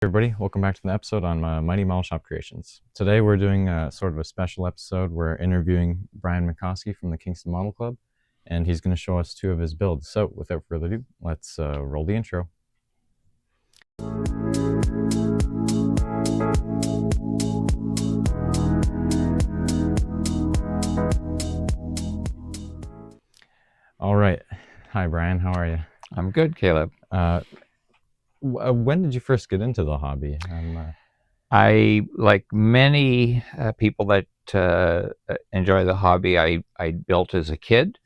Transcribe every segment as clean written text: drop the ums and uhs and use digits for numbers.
Everybody, welcome back to the episode on Mighty Model Shop Creations. Today we're doing sort of a special episode. We're interviewing Brian Makosky from the Kingston Model Club, and he's going to show us two of his builds. So without further ado, let's roll the intro. All right. Hi, Brian. How are you? I'm good, Caleb. When did you first get into the hobby? I, like many people that enjoy the hobby, I built as a kid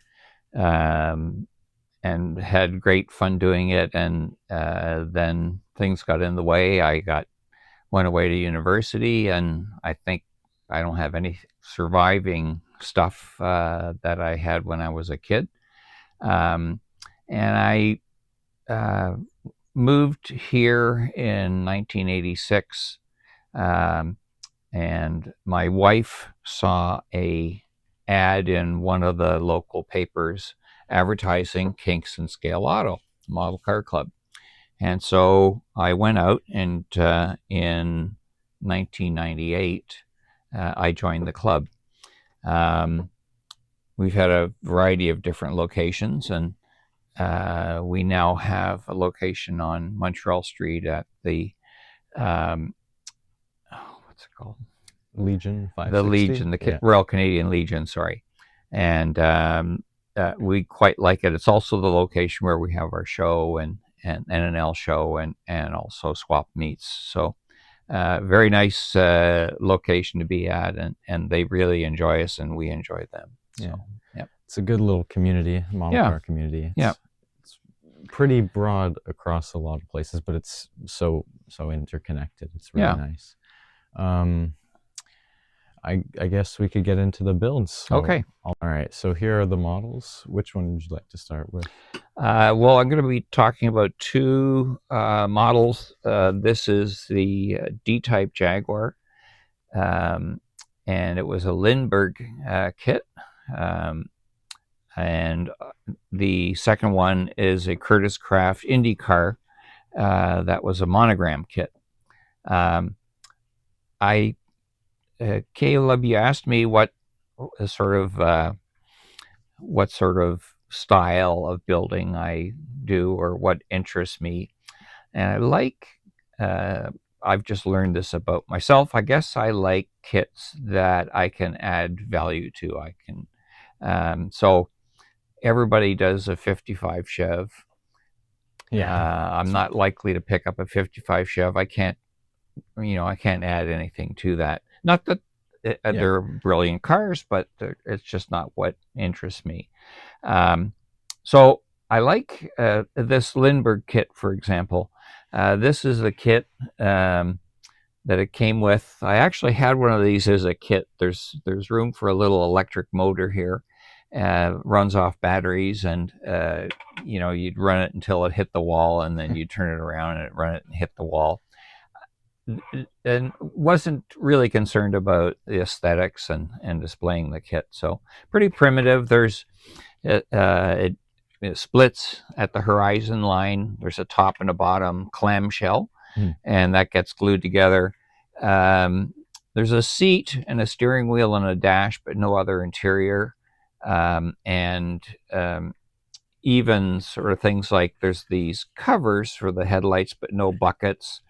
and had great fun doing it. And then things got in the way. Went away to university, and I think I don't have any surviving stuff that I had when I was a kid. And I moved here in 1986, and my wife saw a ad in one of the local papers advertising Kingston Scale Auto Model Car Club. And so I went out, and in 1998, I joined the club. We've had a variety of different locations, and we now have a location on Montreal Street at the what's it called? Legion 560? The Legion, the Royal Canadian Legion, sorry. And we quite like it. It's also the location where we have our show and NNL show and also swap meets. So very nice location to be at, and they really enjoy us and we enjoy them. So, yeah. It's a good little community, model car community. It's pretty broad across a lot of places, but it's so interconnected. It's really nice. I guess we could get into the builds. So, okay. All right. So here are the models. Which one would you like to start with? Well, I'm going to be talking about two models. This is the D-type Jaguar, and it was a Lindbergh kit. And the second one is a Curtis Craft Indy car that was a monogram kit. Caleb, you asked me what sort of style of building I do or what interests me, and I've just learned this about myself. I guess I like kits that I can add value to. So everybody does a 55 Chev. I'm not likely to pick up a 55 Chev. I can't add anything to that. Not that they're brilliant cars, but it's just not what interests me. So I like this Lindbergh kit, for example. This is the kit that it came with. I actually had one of these as a kit. There's room for a little electric motor here. Runs off batteries, and you'd run it until it hit the wall, and then you'd turn it around and run it and hit the wall. And wasn't really concerned about the aesthetics and displaying the kit. So pretty primitive. There's it splits at the horizon line. There's a top and a bottom clamshell, and that gets glued together. There's a seat and a steering wheel and a dash, but no other interior. Even sort of things like there's these covers for the headlights, but no buckets.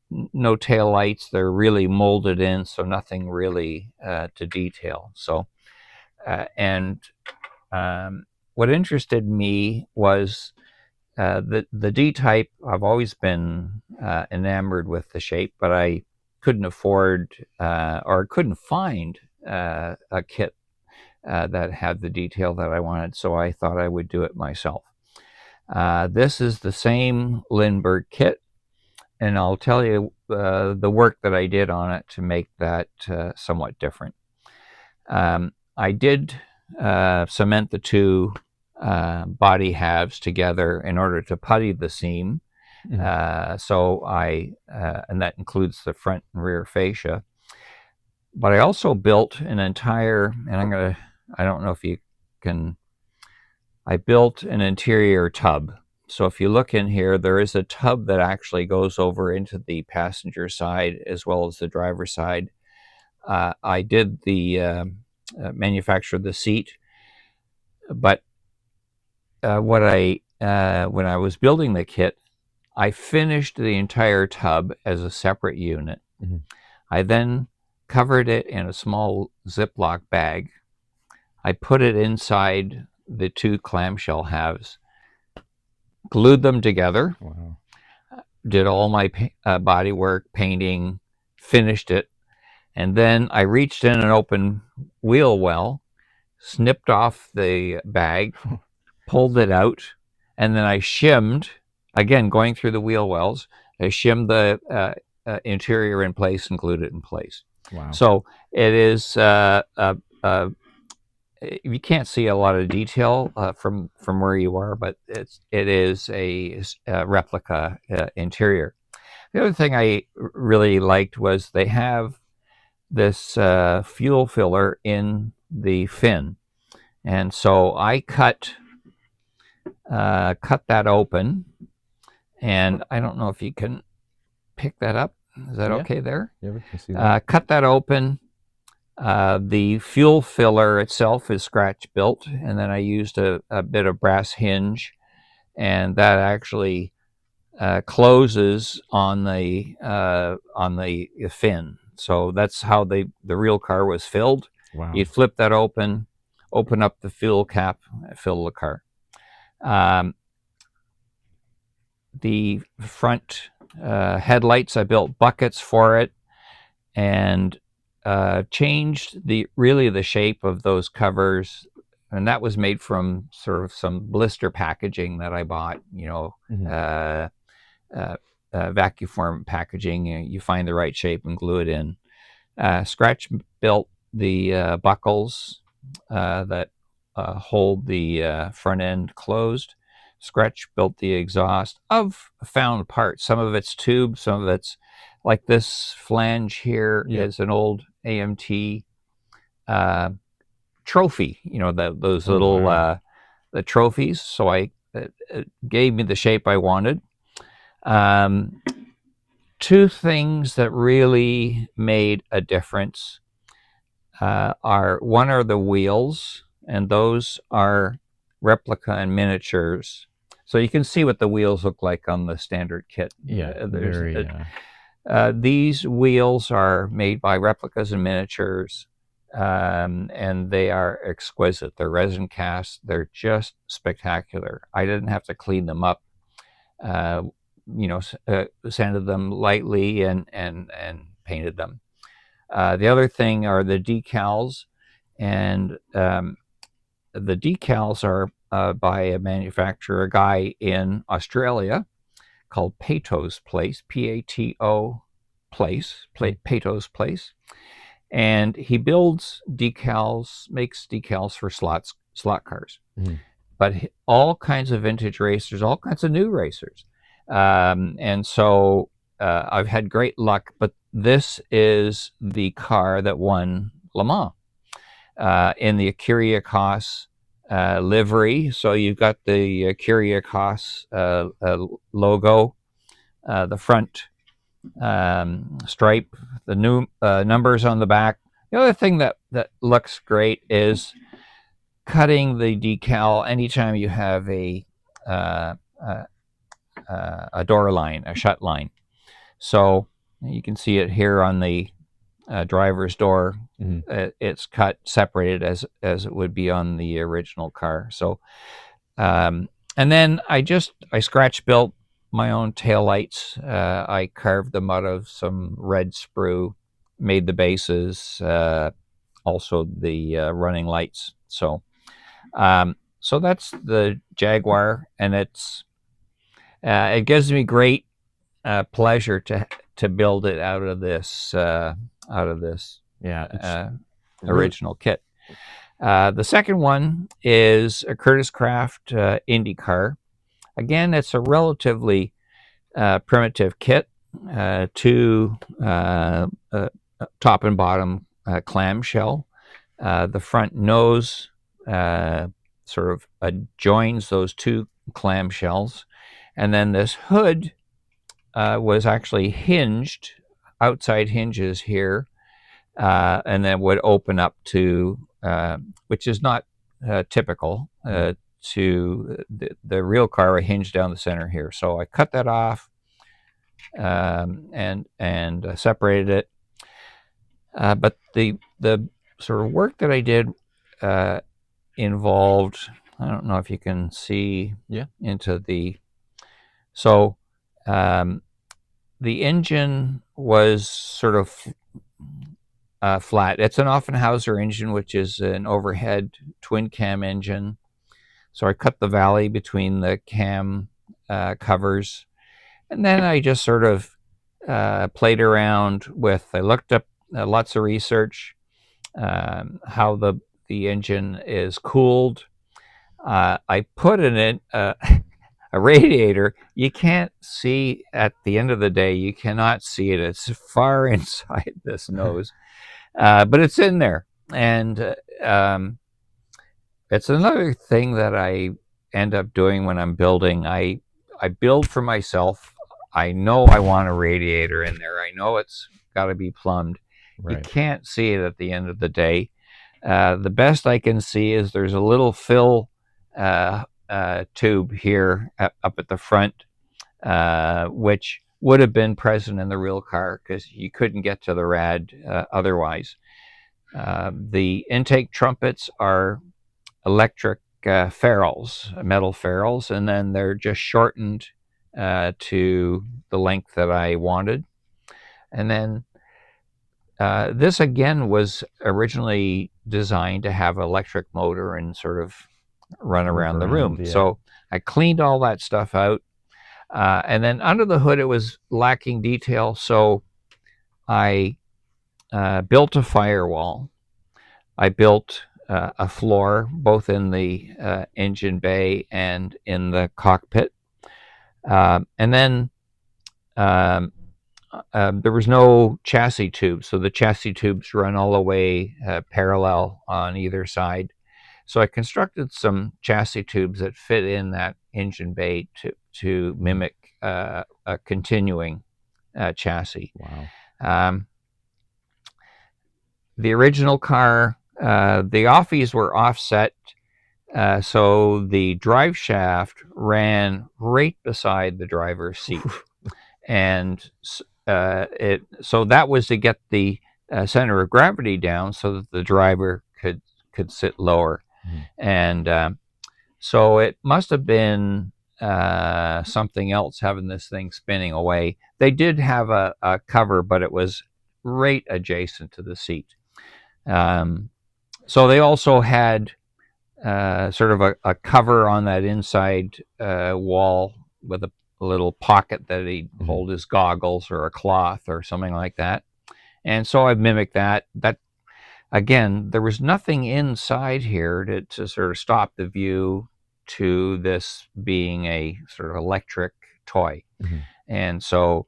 No tail lights. They're really molded in, so nothing really to detail. So, what interested me was the D-type. I've always been enamored with the shape, but I couldn't afford or couldn't find a kit that had the detail that I wanted, so I thought I would do it myself. This is the same Lindbergh kit, and I'll tell you the work that I did on it to make that somewhat different. I did cement the two body halves together in order to putty the seam. So and that includes the front and rear fascia. But I also built an entire, I don't know if you can, I built an interior tub. So if you look in here, there is a tub that actually goes over into the passenger side as well as the driver's side. I did the manufacture the seat, but when I was building the kit, I finished the entire tub as a separate unit. Mm-hmm. I then covered it in a small Ziploc bag. I put it inside the two clamshell halves, glued them together, Wow. did all my body work, painting, finished it, and then I reached in and opened wheel well, snipped off the bag, pulled it out, and then I shimmed, again, going through the wheel wells, I shimmed the interior in place and glued it in place. Wow. So it is, you can't see a lot of detail from where you are, but it is a replica interior. The other thing I really liked was they have this fuel filler in the fin, and so I cut that open, and I don't know if you can pick that up. Is that Yeah. okay there? Yeah, we can see that. Cut that open. The fuel filler itself is scratch built, and then I used a bit of brass hinge, and that actually closes on the fin. So that's how the real car was filled. Wow. You'd flip that open up the fuel cap, fill the car. The front headlights, I built buckets for it, and changed the shape of those covers, and that was made from sort of some blister packaging that I bought. Mm-hmm. Vacuum packaging. You find the right shape and glue it in. Scratch built the buckles that hold the front end closed. Scratch built the exhaust of found parts. Some of it's tube, some of it's like this flange here is an old AMT trophy. Those little the trophies. So it gave me the shape I wanted. Two things that really made a difference are the wheels, and those are replica and miniatures. So you can see what the wheels look like on the standard kit. Yeah, These wheels are made by replicas and miniatures, and they are exquisite. They're resin cast. They're just spectacular. I didn't have to clean them up. Sanded them lightly and painted them. The other thing are the decals, and the decals are by a manufacturer, a guy in Australia called Pato's Place, P-A-T-O Place, Pato's Place, and he builds decals, makes decals for slot cars, but all kinds of vintage racers, all kinds of new racers, and so I've had great luck. But this is the car that won Le Mans in the K.S.A.M.C livery. So you've got the K.S.A.M C logo, the front stripe, the new numbers on the back. The other thing that looks great is cutting the decal anytime you have a door line, a shut line. So you can see it here on the driver's door. It's cut, separated as it would be on the original car. So, and then I scratch built my own taillights. I carved them out of some red sprue, made the bases, also the running lights. So, so that's the Jaguar, and it gives me great pleasure to build it out of this original kit. The second one is a Curtis Craft Indy car. Again, it's a relatively primitive kit, two top and bottom clamshell. The front nose sort of joins those two clamshells, And then this hood was actually hinged, outside hinges here, and then would open up to, which is not typical, to the real car, a hinge down the center here. So I cut that off, and separated it. But the sort of work that I did involved, I don't know if you can see into the, so the engine was sort of flat. It's an Offenhauser engine, which is an overhead twin cam engine. So I cut the valley between the cam covers, and then I just sort of played around with. I looked up lots of research, how the engine is cooled. I put in it a radiator. You can't see at the end of the day. You cannot see it. It's far inside this nose, but it's in there, and it's another thing that I end up doing when I'm building. I build for myself. I know I want a radiator in there. I know it's got to be plumbed. You can't see it at the end of the day. The best I can see is there's a little fill tube here up at the front, which would have been present in the real car because you couldn't get to the rad otherwise. The intake trumpets are electric ferrules, metal ferrules, and then they're just shortened to the length that I wanted. And then this again was originally designed to have an electric motor and sort of run around the room. Yeah. So I cleaned all that stuff out. And then under the hood, it was lacking detail. So I built a firewall. I built a floor, both in the engine bay and in the cockpit. And then there was no chassis tube, so the chassis tubes run all the way parallel on either side. So I constructed some chassis tubes that fit in that engine bay to mimic a continuing chassis. Wow. The original car, the offies were offset, so the drive shaft ran right beside the driver's seat. And so that was to get the center of gravity down so that the driver could sit lower. And so it must have been something else having this thing spinning away. They did have a cover, but it was right adjacent to the seat. So they also had sort of a cover on that inside wall with a little pocket that he'd hold his goggles or a cloth or something like that. And so I mimicked that. That, again, there was nothing inside here to sort of stop the view to this being a sort of electric toy. And so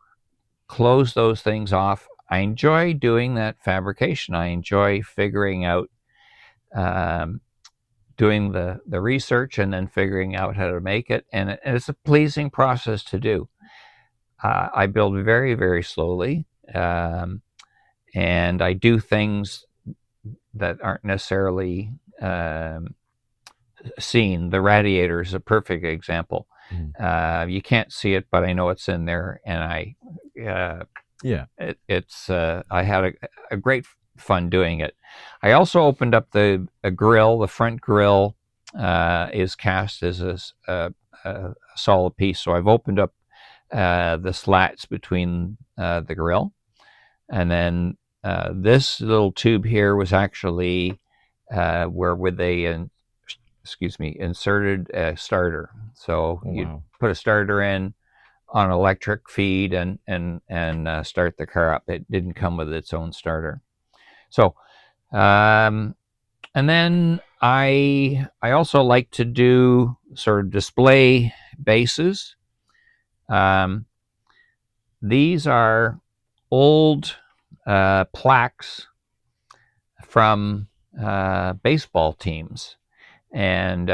close those things off. I enjoy doing that fabrication. I enjoy figuring out, doing the research and then figuring out how to make it. And it's a pleasing process to do. I build very, very slowly. And I do things that aren't necessarily seen. The radiator is a perfect example. You can't see it, but I know it's in there, and I had a great fun doing it. I also opened up a grill. The front grill is cast as a solid piece, so I've opened up the slats between the grill, and then this little tube here was actually where they inserted a starter. So you put a starter in on electric feed and start the car up. It didn't come with its own starter. So, and then I also like to do sort of display bases. These are old plaques from baseball teams. And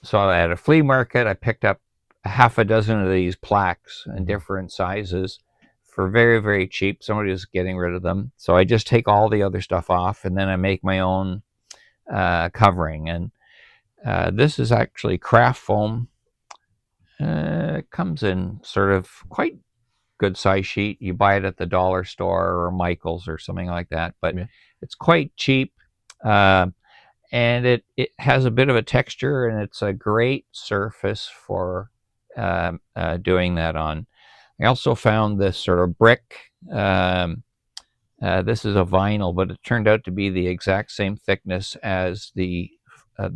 so at a flea market, I picked up half a dozen of these plaques in Mhm. different sizes for very, very cheap. Somebody was getting rid of them. So I just take all the other stuff off, and then I make my own covering. And this is actually craft foam. It comes in sort of quite good size sheet. You buy it at the dollar store or Michael's or something like that, but Yeah. it's quite cheap. Uh, and it has a bit of a texture, and it's a great surface for doing that on. I also found this sort of brick. This is a vinyl, but it turned out to be the exact same thickness as the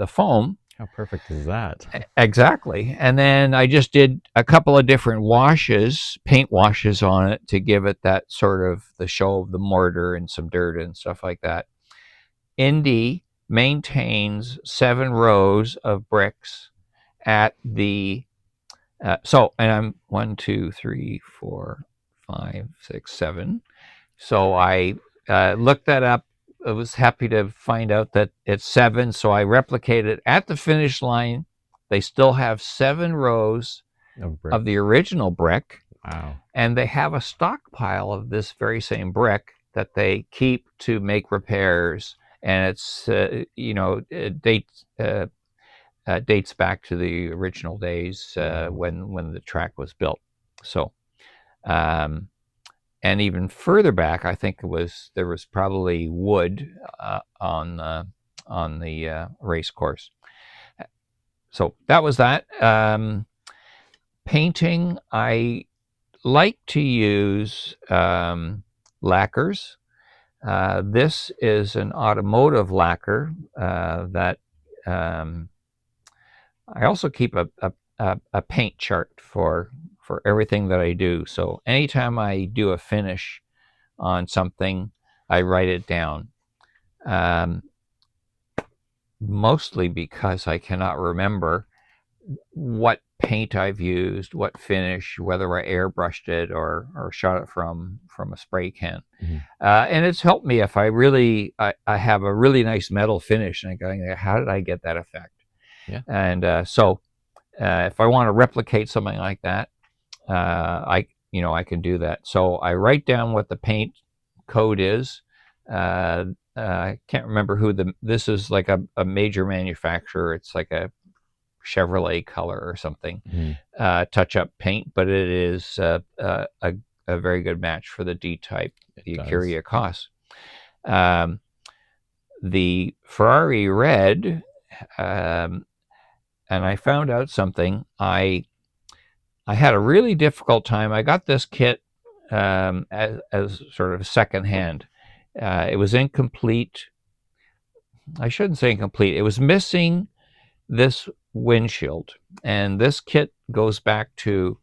foam. How perfect is that? Exactly. And then I just did a couple of different washes, paint washes on it to give it that sort of the show of the mortar and some dirt and stuff like that. Indy maintains 7 rows of bricks at the and I'm 1, 2, 3, 4, 5, 6, 7. So I looked that up. I was happy to find out that it's 7. So I replicated at the finish line. They still have 7 rows Of of the bricks. original brick, Wow. and they have a stockpile of this very same brick that they keep to make repairs. And it's it dates back to the original days Wow. when the track was built. So, um, and even further back, I think there was probably wood on the race course. So that was that. Painting, I like to use lacquers. This is an automotive lacquer that um, I also keep a paint chart for everything that I do. So anytime I do a finish on something, I write it down. Um, Mostly because I cannot remember what paint I've used, what finish, whether I airbrushed it or shot it from a spray can. Mhm. And it's helped me if I have a really nice metal finish and I go, how did I get that effect? Yeah. And so if I want to replicate something like that, I can do that. So I write down what the paint code is. I can't remember who this is, like a major manufacturer. It's like a Chevrolet color or something, Mhm. touch up paint, but it is a very good match for the D type, It the does. Acuria Cos. Um, the Ferrari red, um, and I found out something. I had a really difficult time. I got this kit as sort of secondhand. It was incomplete. I shouldn't say incomplete. It was missing this windshield, and this kit goes back to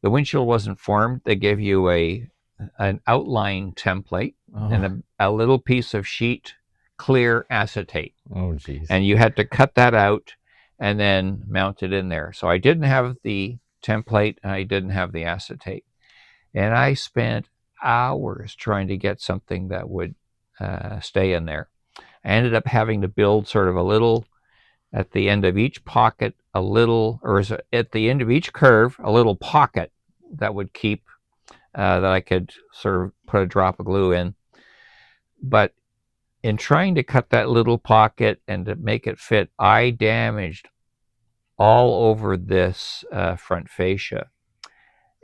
the windshield wasn't formed. They gave you an outline template and Oh. a little piece of sheet clear acetate, Oh, geez. and you had to cut that out and then mount it in there. So I didn't have the template and I didn't have the acetate. And I spent hours trying to get something that would stay in there. I ended up having to build sort of a little, at the end of each pocket, a little, or at the end of each curve, a little pocket that would keep, that I could sort of put a drop of glue in. But in trying to cut that little pocket and to make it fit, I damaged all over this front fascia.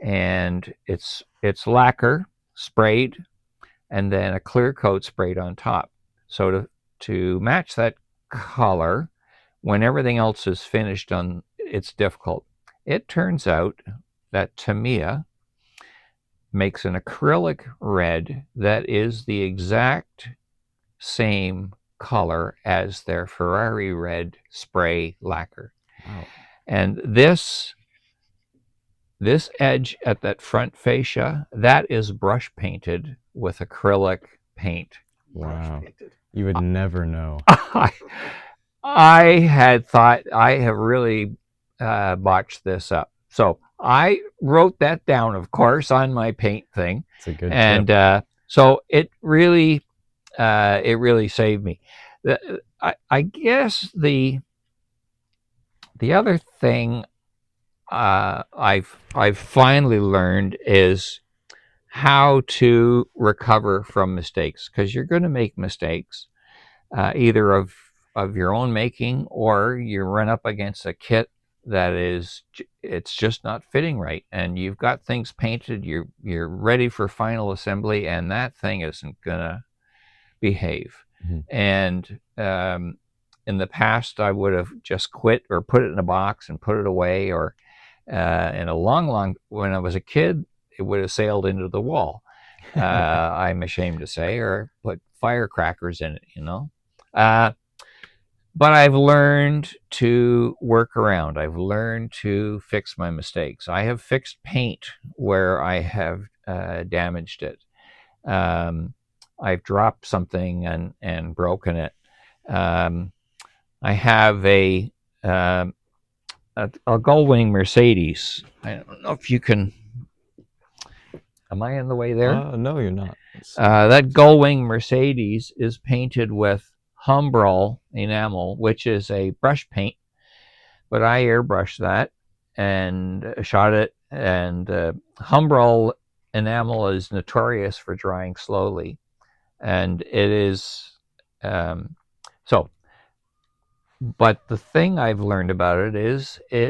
And it's lacquer sprayed and then a clear coat sprayed on top. So to match that color, when everything else is finished on, it's difficult. It turns out that Tamiya makes an acrylic red that is the exact same color as their Ferrari red spray lacquer. Wow. And this edge at that front fascia, that is brush painted with acrylic paint. Wow. You would never know. I, I had thought I have really botched this up. So I wrote that down, of course, on my paint thing, It's a good tip. and so it really saved me. I guess the other thing I've finally learned is how to recover from mistakes, because you're going to make mistakes, either of your own making, or you run up against a kit that it's just not fitting right, and you've got things painted, you're ready for final assembly, and that thing isn't gonna behave. Mhm. And in the past, I would have just quit or put it in a box and put it away, or in a long, when I was a kid, it would have sailed into the wall. I'm ashamed to say, or put firecrackers in it. Uh, but I've learned to work around. I've learned to fix my mistakes. I have fixed paint where I have damaged it. Um, I've dropped something and broken it. Um, I have um, a gull-wing Mercedes. I don't know if you can. Am I in the way there? No, you're not. That gull-wing Mercedes is painted with Humbrol enamel, which is a brush paint, but I airbrushed that and shot it. And Humbrol enamel is notorious for drying slowly, and it is so. But the thing I've learned about it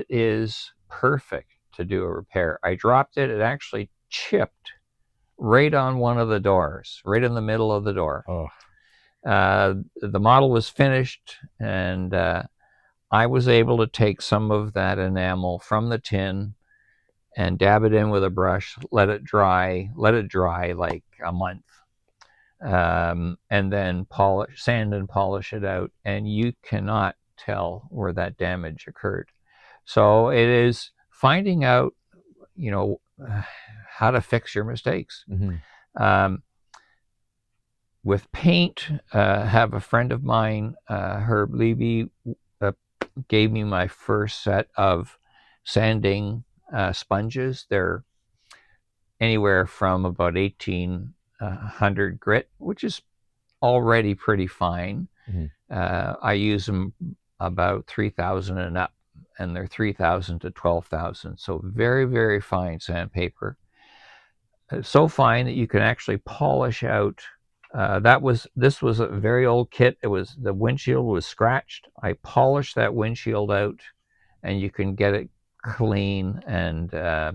is perfect to do a repair. I dropped it; it actually chipped right on one of the doors, right in the middle of the door. Oh, The model was finished, and I was able to take some of that enamel from the tin and dab it in with a brush, let it dry like a month, and then sand and polish it out, and you cannot tell where that damage occurred. So it is finding out, you know, how to fix your mistakes. mhm. Um, with paint, have a friend of mine, Herb Levy, uh, gave me my first set of sanding sponges. They're anywhere from about 1800 grit, which is already pretty fine. Mhm. I use them about 3,000 and up, and they're 3,000 to 12,000. So very, very fine sandpaper. So fine that you can actually polish out. This was a very old kit. The windshield was scratched. I polished that windshield out, and you can get it clean. And uh,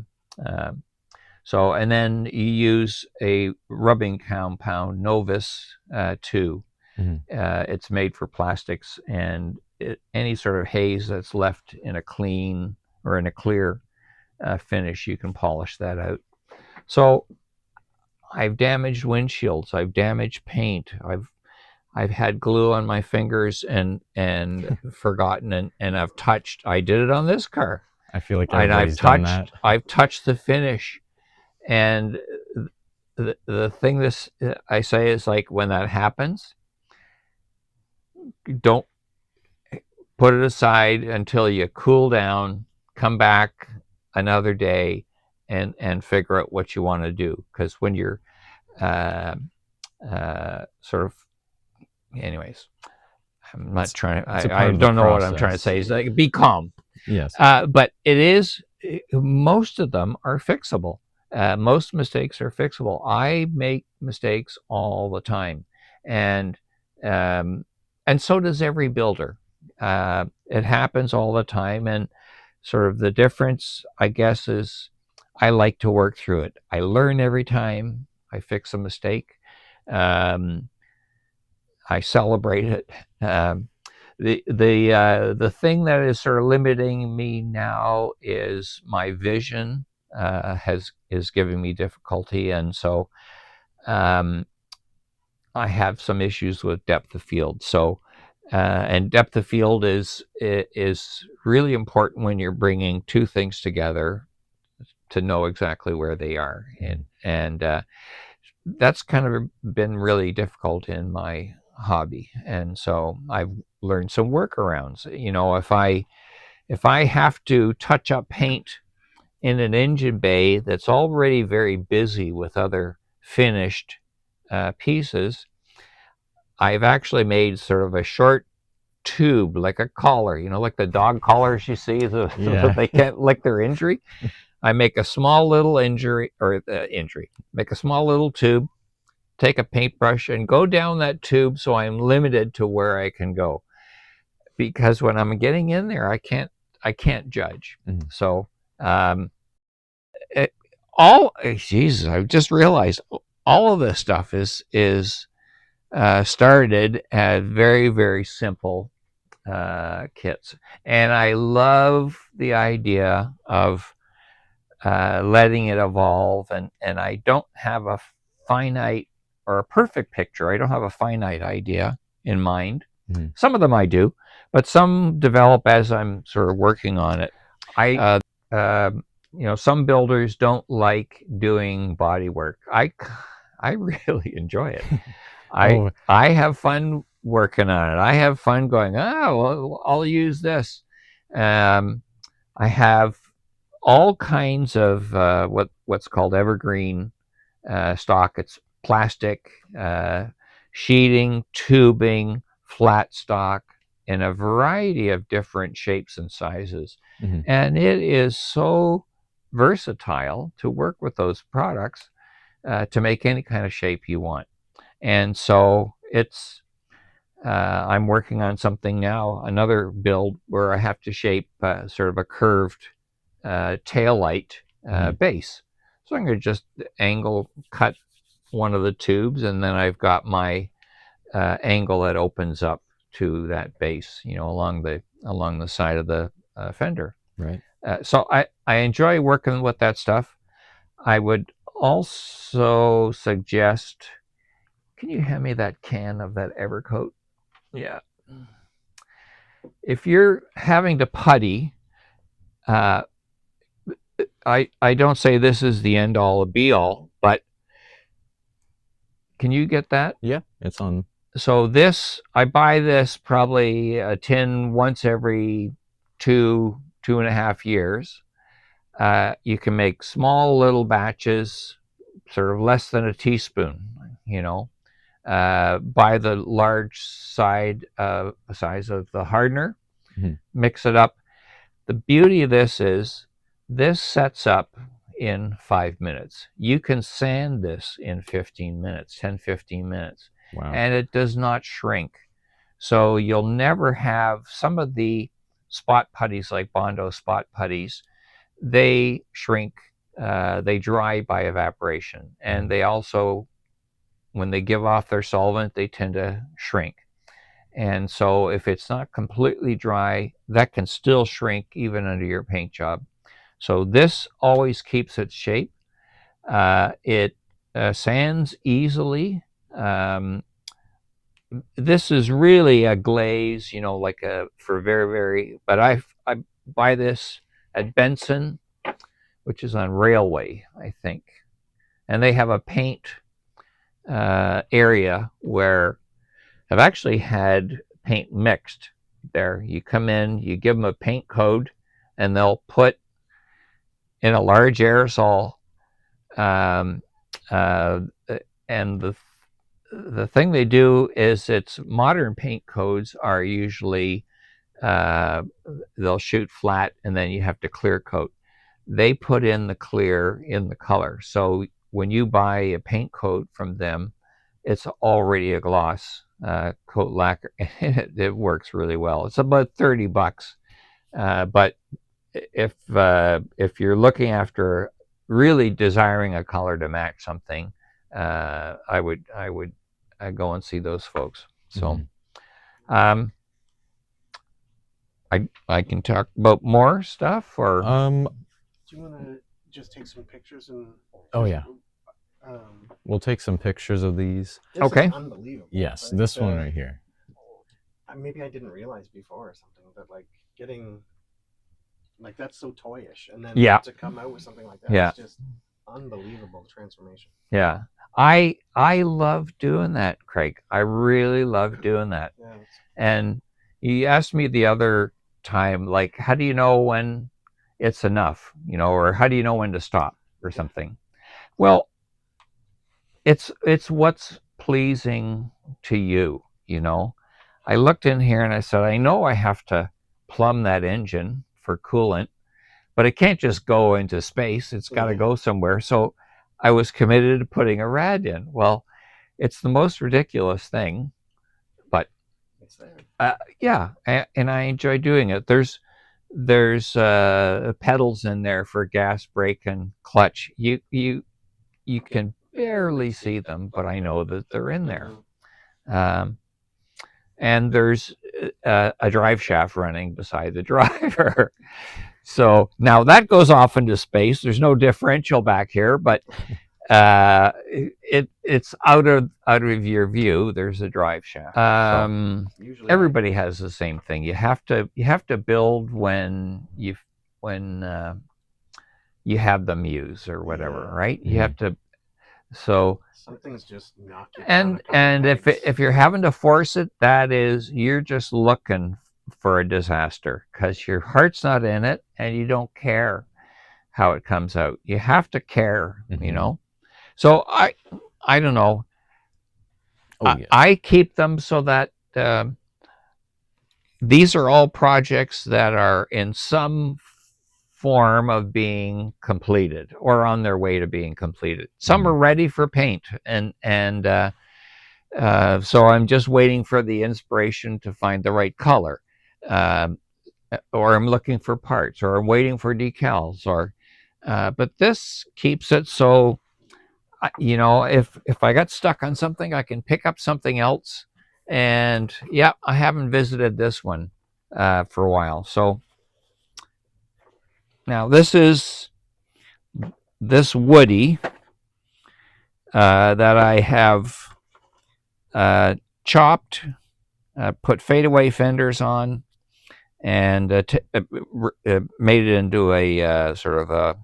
and then you use a rubbing compound, Novus 2. Mhm. It's made for plastics, and any sort of haze that's left in a clean or in a clear finish, you can polish that out. So I've damaged windshields, I've damaged paint, I've had glue on my fingers and forgotten, and I've touched. I did it on this car, I feel like and everybody's done that. I've touched the finish, and the thing this I say is, like, when that happens, don't put it aside until you cool down, come back another day, and figure out what you want to do. Because when you're uh, sort of, anyways, I'm not It's trying to, it's a I part of the don't know what I'm trying to process. say. Is like, be calm. Yes. But it is, most of them are fixable. Most mistakes are fixable. I make mistakes all the time, and um, and so does every builder. It happens all the time, and sort of the difference, I guess, is I like to work through it. I learn every time I fix a mistake. Um, I celebrate it. The thing that is sort of limiting me now is my vision has is giving me difficulty, and so um, I have some issues with depth of field. So and depth of field is really important when you're bringing two things together, to know exactly where they are, Mhm. and that's kind of been really difficult in my hobby. And so I've learned some workarounds. If I have to touch up paint in an engine bay that's already very busy with other finished pieces, I've actually made sort of a short tube, like a collar, like the dog collars you see, so Yeah. they can't lick their injury. I make a small little make a small little tube, take a paintbrush and go down that tube so I'm limited to where I can go. Because when I'm getting in there, I can't judge. Mhm. So um, it, all Jesus, I just realized all of this stuff is started at very, very simple kits, and I love the idea of letting it evolve. And I don't have a finite or a perfect picture. I don't have a finite idea in mind. Mhm. Some of them I do, but some develop as I'm sort of working on it. Uh, some builders don't like doing body work. I really enjoy it. I Oh, I have fun working on it. I have fun going, well, I'll use this. Um, I have all kinds of what's called evergreen stock. It's plastic, sheeting, tubing, flat stock, in a variety of different shapes and sizes. mhm. And it is so versatile to work with those products to make any kind of shape you want. And so I'm working on something now, another build where I have to shape sort of a curved tail light Mhm. base. So I'm going to just angle cut one of the tubes, and then I've got my angle that opens up to that base, along the side of the fender. Right. So I enjoy working with that stuff. I would also suggest, can you hand me that can of that Evercoat? Yeah. If you're having to putty, uh, I don't say this is the end all be all, but can you get that? Yeah, it's on. So I buy this probably a tin once every 2.5 years. You can make small little batches, sort of less than a teaspoon, buy the large size of the hardener, Mhm. mix it up. The beauty of this sets up in 5 minutes. You can sand this in 15 minutes, 10, 15 minutes, Wow. and it does not shrink. So you'll never have some of the spot putties like Bondo spot putties. They shrink, they dry by evaporation, and Mhm. they also, when they give off their solvent, they tend to shrink. And so if it's not completely dry, that can still shrink even under your paint job. So this always keeps its shape. It sands easily. Um, this is really a glaze, like for very, very, but I buy this at Benson, which is on Railway, I think. And they have a paint area where I've actually had paint mixed there. You come in, you give them a paint code, and they'll put in a large aerosol. Um, uh, and the thing they do is, it's modern paint codes are usually uh, they'll shoot flat and then you have to clear coat. They put in the clear in the color. So when you buy a paint coat from them, it's already a gloss coat lacquer, and it works really well. It's about $30, but if you're looking after really desiring a color to match something, I would go and see those folks. So Mhm. um, I can talk about more stuff, or Um. Do you want to just take some pictures and? Oh yeah. Um, We'll take some pictures of these. this Okay. is unbelievable. Yes, Like, this one right here. maybe I didn't realize before or something, but like getting like that's so toyish, and then Yeah. to come out with something like that, Yeah. it's just unbelievable transformation. Yeah. I love doing that, Craig. I really love doing that. Yeah, And you asked me the other time, like, how do you know when it's enough, or how do you know when to stop or something? Well, it's what's pleasing to you, I looked in here and I said, I know I have to plumb that engine for coolant, but it can't just go into space. It's got to go somewhere. So I was committed to putting a rad in. Well, it's the most ridiculous thing, but It's there. yeah, and I enjoy doing it. There's pedals in there for gas, brake, and clutch. You can barely see them, but I know that they're in there. And there's a drive shaft running beside the driver. So now that goes off into space. There's no differential back here, but it's out of your view. There's a drive shaft. Everybody has the same thing. You have to build when you have the muse or whatever, right? You have to. So some things just knock you down. And if you're having to force it, you're just looking for a disaster because your heart's not in it and you don't care how it comes out. You have to care, you know. So I don't know. I keep them so that these are all projects that are in some form of being completed or on their way to being completed. Some are ready for paint, and so I'm just waiting for the inspiration to find the right color, or I'm looking for parts, or I'm waiting for decals, or but this keeps it so, you know, if I got stuck on something, I can pick up something else. And yeah, I haven't visited this one for a while. So now this is this Woody that I have chopped, put fadeaway fenders on, and made it into a sort of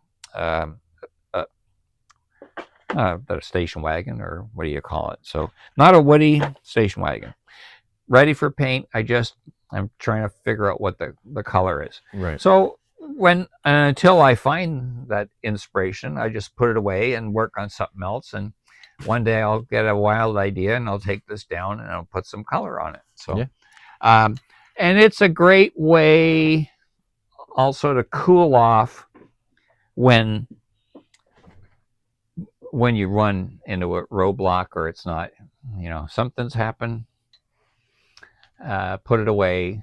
a station wagon, or what do you call it? So not a Woody, station wagon. Ready for paint. I'm trying to figure out what the color is. Right. So until I find that inspiration, I just put it away and work on something else. And one day I'll get a wild idea and I'll take this down and I'll put some color on it. So, yeah. And it's a great way also to cool off when you run into a roadblock or it's not, you know, something's happened. Put it away.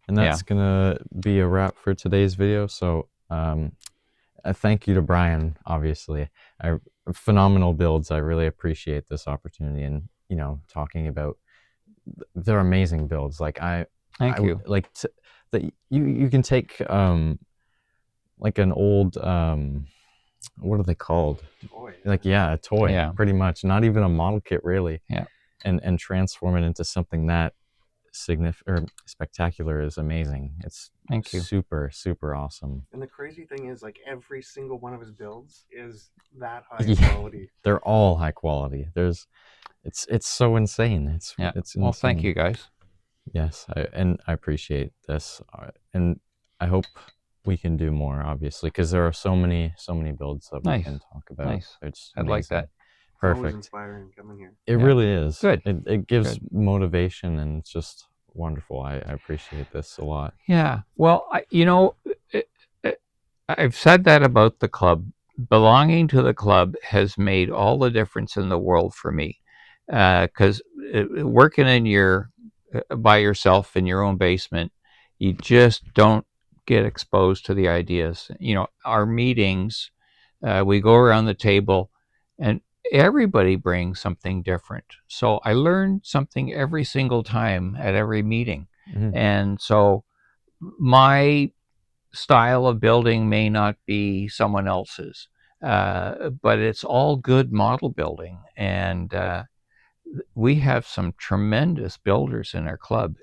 And that's gonna be a wrap for today's video. So a thank you to Brian, obviously. Phenomenal builds. I really appreciate this opportunity, and you know, talking about they're amazing builds. Like thank you. Like that you can take like an old what are they called? Toy. Like a toy, pretty much. Not even a model kit, really. Yeah. And transform it into something that spectacular is amazing. It's super awesome. And the crazy thing is, like, every single one of his builds is that high quality. They're all high quality. It's so insane. It's insane. Well, thank you guys. Yes, I appreciate this, and I hope we can do more, obviously, because there are so many builds that we can talk about. Nice. I'd like that. Perfect. It's always inspiring coming here. It really is. Good. It gives motivation, and it's just wonderful. I appreciate this a lot. Yeah. Well, I've said that about the club. Belonging to the club has made all the difference in the world for me, because working by yourself in your own basement, you just don't get exposed to the ideas. You know, our meetings, we go around the table, and everybody brings something different. So I learn something every single time at every meeting. Mm-hmm. And so my style of building may not be someone else's, but it's all good model building. And we have some tremendous builders in our club.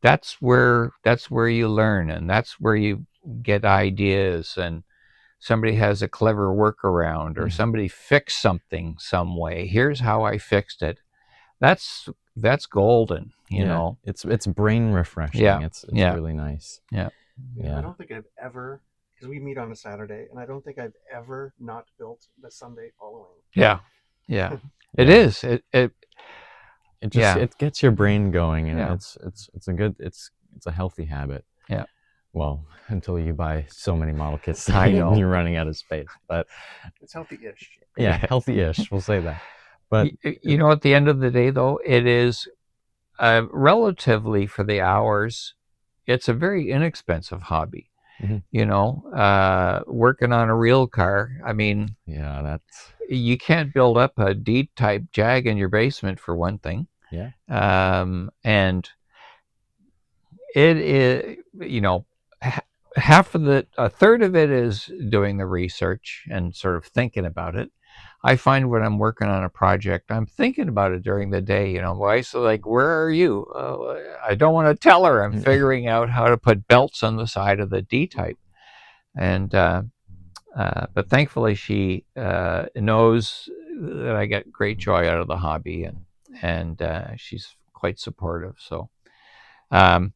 That's where you learn, and that's where you get ideas, and somebody has a clever workaround, or somebody fixed something some way. Here's how I fixed it. That's golden, you know. It's brain refreshing. Yeah. It's really nice. Yeah. I don't think I've ever, because we meet on a Saturday, and I don't think I've ever not built the Sunday following. Yeah. It is. it just it gets your brain going, and Yeah. it's a healthy habit. Yeah. Well, until you buy so many model kits I know. and you're running out of space. But It's healthy-ish. yeah, healthy-ish, we'll say that. But you know, at the end of the day, though, it is relatively for the hours, it's a very inexpensive hobby. Mhm. You know, working on a real car, I mean, yeah, that's you can't build up a D-type Jag in your basement, for one thing. yeah. And it is, you know, half of a third of it is doing the research and sort of thinking about it. I find when I'm working on a project, I'm thinking about it during the day. You know, wife's like, "Where are you?" I don't want to tell her. I'm figuring out how to put belts on the side of the D-type, and but thankfully she knows that I get great joy out of the hobby, and she's quite supportive. So, um,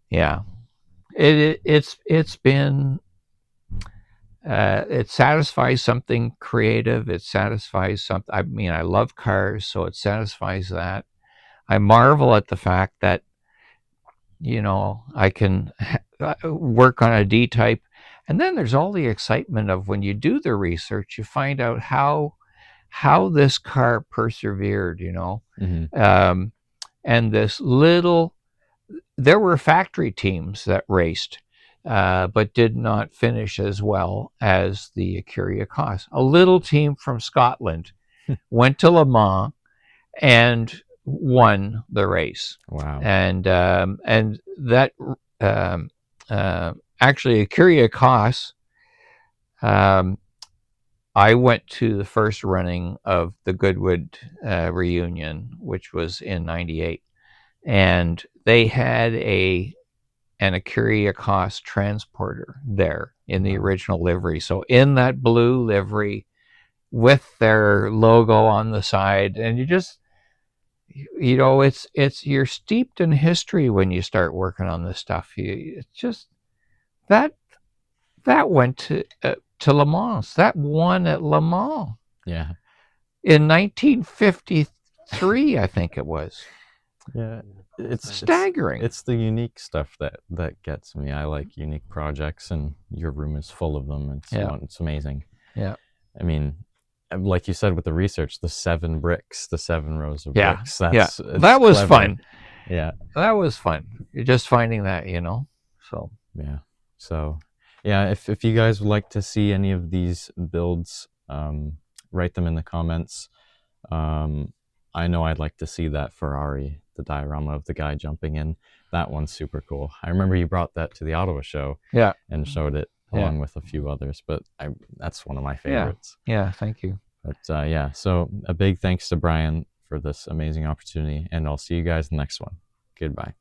yeah, it's been. It satisfies something creative. It satisfies something. I mean, I love cars, so it satisfies that. I marvel at the fact that, you know, I can work on a D-type, and then there's all the excitement of when you do the research, you find out how this car persevered. You know, and this little. There were factory teams that raced, but did not finish as well as the K.S.A.M.C. A little team from Scotland went to Le Mans and won the race. Wow. And that actually, K.S.A.M.C. I went to the first running of the Goodwood reunion, which was in '98, and they had an K.S.A.M.C. transporter there in the original livery. So in that blue livery with their logo on the side, and you just, you know, it's you're steeped in history when you start working on this stuff. It's just that went to Le Mans. That won at Le Mans. Yeah. In 1953, I think it was. Yeah. It's staggering. It's the unique stuff that gets me. I like unique projects, and your room is full of them. It's amazing. Yeah. I mean, like you said with the research, the 7 bricks, the 7 rows of bricks. That was clever. fun. Yeah. That was fun. You're just finding that, you know. So yeah. So yeah, if you guys would like to see any of these builds, write them in the comments. I know I'd like to see that Ferrari, the diorama of the guy jumping in. That one's super cool. I remember you brought that to the Ottawa show, and showed it along with a few others. But that's one of my favorites. Yeah, thank you. But yeah, so a big thanks to Brian for this amazing opportunity, and I'll see you guys in the next one. Goodbye.